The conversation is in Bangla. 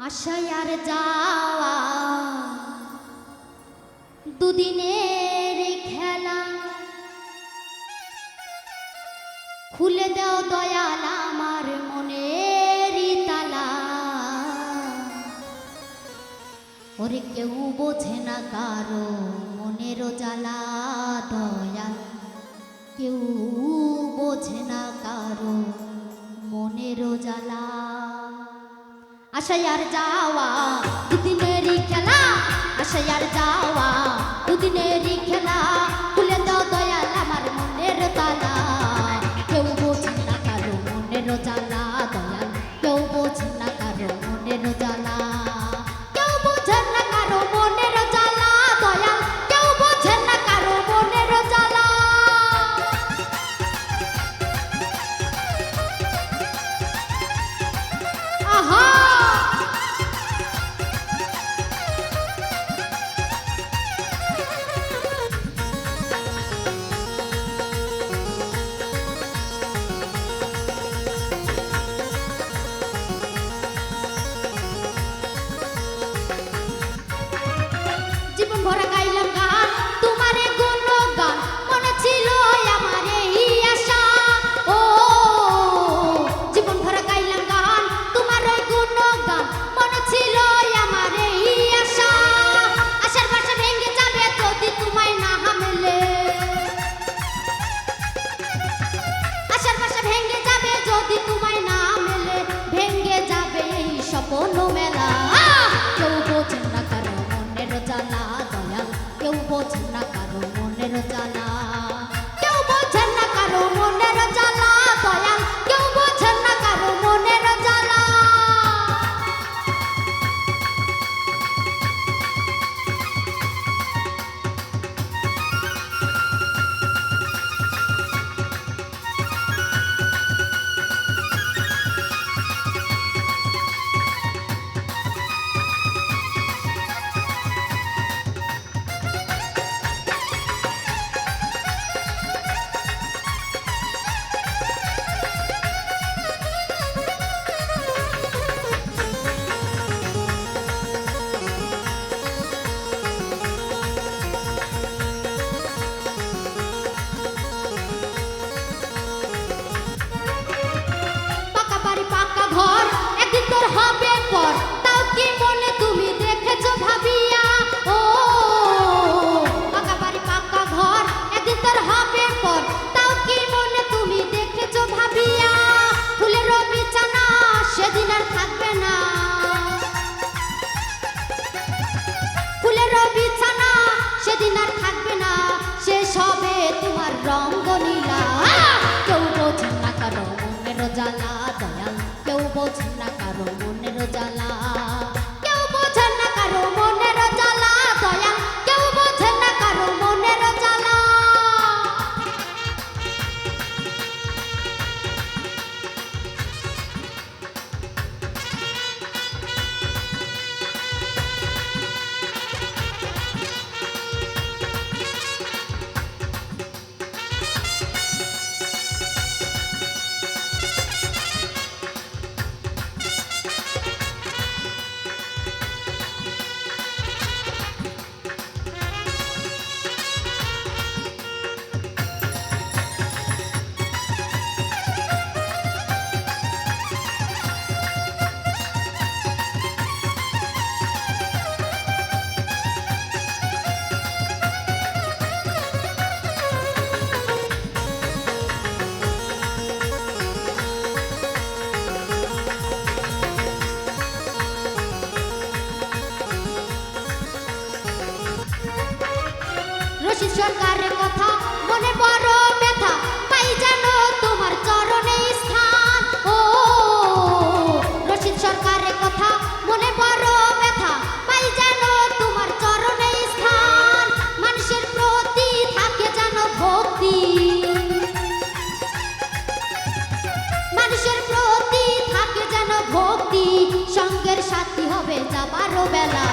আশায় আর যাওয়া দুদিনের খেলা, খুলে দাও দয়াল আমার মনের তালা। ওরে কেউ বোঝে না কারো মনের জ্বালা দয়াল, কেউ বোঝে না কারো মনের জ্বালা। আশায় আর যাওয়া দুদিনেরই খেলা, আশায় আর যাওয়া দুদিনেরই খেলা, খুলে দাও দয়াল আমার মনের তালা। কেউ বোঝে না কারো মনের জ্বালা দয়াল, কেউ বোঝে না কারো মনের জ্বালা, কেউ বোঝে না কারো মনের জ্বালা দয়াল, কেউ বোঝে না কারো মনের জ্বালা। আহা জীবন ভরা গাইলাম গান তোমারে গুণগান, মনে ছিল আমার এই আশা। ও জীবন ভরা গাইলাম গান তোমার ওই গুণগান, মনে ছিল আমার এই আশা। আশার ভাষা ভেঙে যাবে যদি তোমায় না মেলে, আশার ভাষা ভেঙে যাবে যদি তোমায় না মেলে, ভেঙে যাবে এই স্বপ্ন মেলা। কেউ বোঝে না কারো মনের জ্বালা দয়াল, কেউ বোঝে না কারো মনের জ্বালা, কেউ বোঝে না কারো মনের জ্বালা দয়াল, কেউ বোঝে না কারো মনের জ্বালা। পাকা বাড়ি পাকা ঘর একদিন তোর হবে পর, তাও কি মনে তুমি দেখেছো ভাবিয়া। ও পাকা বাড়ি পাকা ঘর একদিন তোর হবে পর, তাও কি মনে তুমি দেখেছো ভাবিয়া। ফুলের বিছানা সেদিন আর থাকবে না, ফুলের বিছানা সেদিন আর থাকবে না, শেষ হবে তোমার রঙ্গনীলা। কেউ বোঝে না কারো মনের জ্বালা দয়াল, কেউ বোঝে না কারো মনের জ্বালা, কেউ বোঝে না কারো মনের জ্বালা দয়াল, কেউ বোঝে না কারো মনের জ্বালা। রশিদ সরকারের কথা মনে বড় ব্যথা, পাই জানো তোমার চরণে স্থান। ও রশিদ সরকারের কথা মনে বড় ব্যথা, পাই জানো তোমার চরণে স্থান। মানুষের প্রতি থাকে জানো ভক্তি, মানুষের প্রতি থাকে যেন ভক্তি, সঙ্গের সাথী হবে যাবারও বেলা।